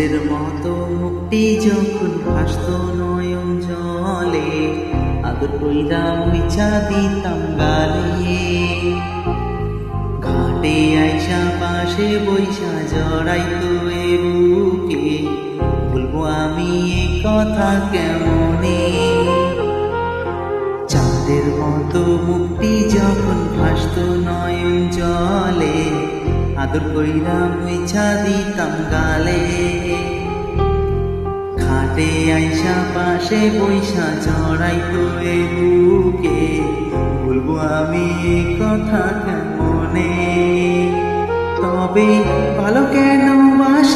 চাঁদের মতো মুক্তি যখন ভাসত নয়ন জলে, আদর কইরা মুইছা দিতাম গালে। ঘাটে আইসা পাশে বৈশা জড়াইতো এ বুকে, বলবো আমি এ কথা কেমনে। চাঁদের মতো মুক্তি যখন ভাসত নয়ন জলে, আদর কইরা মুইছা দিতাম গালে। ঘাটে আইসা পাশে বৈশা জড়াইতো এ বুকে, বলবো আমি এ কথা কেমনে। তবে ভালো কেন বাসি